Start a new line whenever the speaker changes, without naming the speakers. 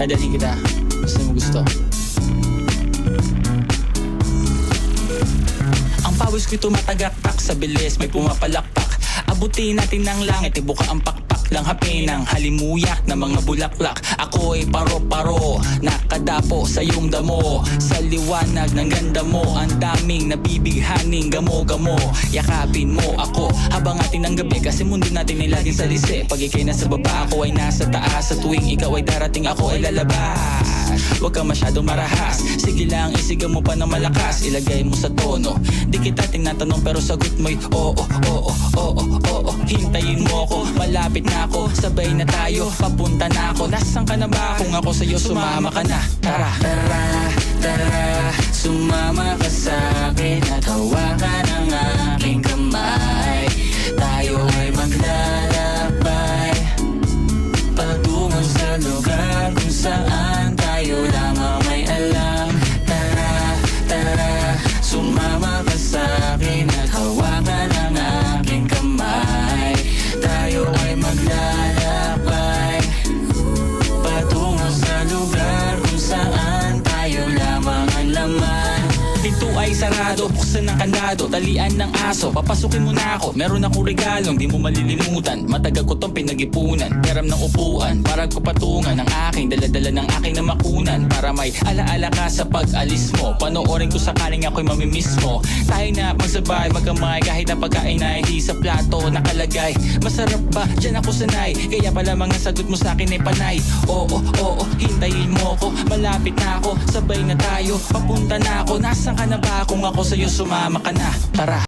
Dadalhin kita. Gusto mo gusto. Ang pawis ko'y tumatagaktak sa bilis, may pumapalakpak. Abutin natin ng langit, ibuka ang pakpak lang hapin ng halimuyak na mga bulaklak. Ako'y paro-paro, nakadapo sa iyong damo. Sa liwanag ng ganda mo, ang daming nabibighaning gamo-gamo. Yakapin mo ako habang atin ang gabi, kasi mundo natin ay laging salisi. Pag ikay nasa baba, ako ay nasa taas. Sa tuwing ikaw ay darating, ako ay lalabas. Huwag kang masyadong marahas, sige lang isigaw mo pa ng malakas. Ilagay mo sa tono, di kita tinatanong pero sagot mo'y oo, oo, oo, oo. Hintayin mo ko, malapit na ako, sabay na tayo, papunta na ako. Nasaan ka na ba? Kung ako sa'yo, sumama ka na. Tara, tara, tara, sumama ka sa'kin at hawakan ang aking kamay. Tayo ay maglalakbay patungo sa lugar kung saan tayo lamang may alam. Tara, tara, sumama ka sa'kin at hawakan ang aking kamay. Tayo ay maglalakbay patungo sa lugar kung saan tayo lamang ang laman. Pinto ay sarado, buksan ng kandado, talian ng aso, papasukin mo na ako. Meron akong regalong di mo malilimutan, matagal ko tong pinag-ipunan. Peram ng upuan, para ko patungan ang aking daladala ng aking namakunan. Para may alaala ka sa pag-alis mo, panoorin ko sakaling ako'y mamimiss mo. Tayo na magsabay, magkamay, kahit na pagkain na hindi sa plato nakalagay. Masarap ba? Diyan ako sanay, kaya pala mga sagot mo sa akin ay panay. Oo, oo, hintayin mo ko, malapit na ako, sabay na tayo, papunta na ako. Nasaan ka na ba? Kung ako sa'yo, sumama ka na. Tara.